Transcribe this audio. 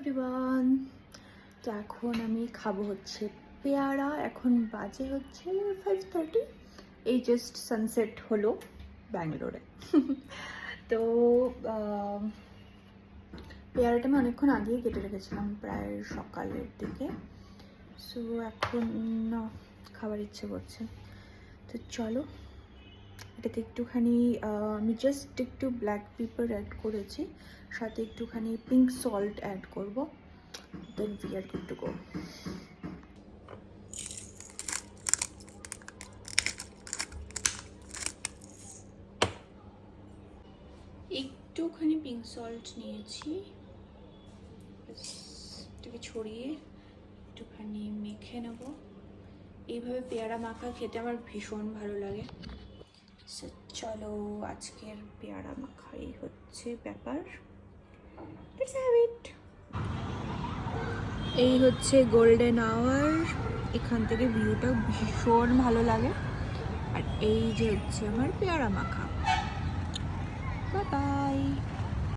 Everyone, তো এখন আমি খাবো হচ্ছে পেয়ারা। এখন বাজে হচ্ছে 5:30। এই জাস্ট সানসেট হলো ব্যাঙ্গালোরে। তো পেয়ারাটা আমি অনেকক্ষণ আগেই কেটে রেখেছিলাম, প্রায় সকালের দিকে। সো এখন খাবার ইচ্ছে করছে, তো চলো। এটাতে একটুখানি আমি জাস্ট একটু ব্ল্যাক পেপার অ্যাড করেছি, সাথে একটুখানি পিঙ্ক সল্ট অ্যাড করবো। Then we are good to go. একটুখানি পিঙ্ক সল্ট নিয়েছি, এটাকে ছড়িয়ে একটুখানি মেখে নেব। এইভাবে পেয়ারা মাখা খেতে আমার ভীষণ ভালো লাগে। চলো, আজকের পেয়ারা মাখা এই হচ্ছে ব্যাপার। Let's have it. এই হচ্ছে গোল্ডেন আওয়ার, এখান থেকে ভিউটা ভীষণ ভালো লাগে। আর এই যে হচ্ছে আমার পেয়ারা মাখা। Bye bye.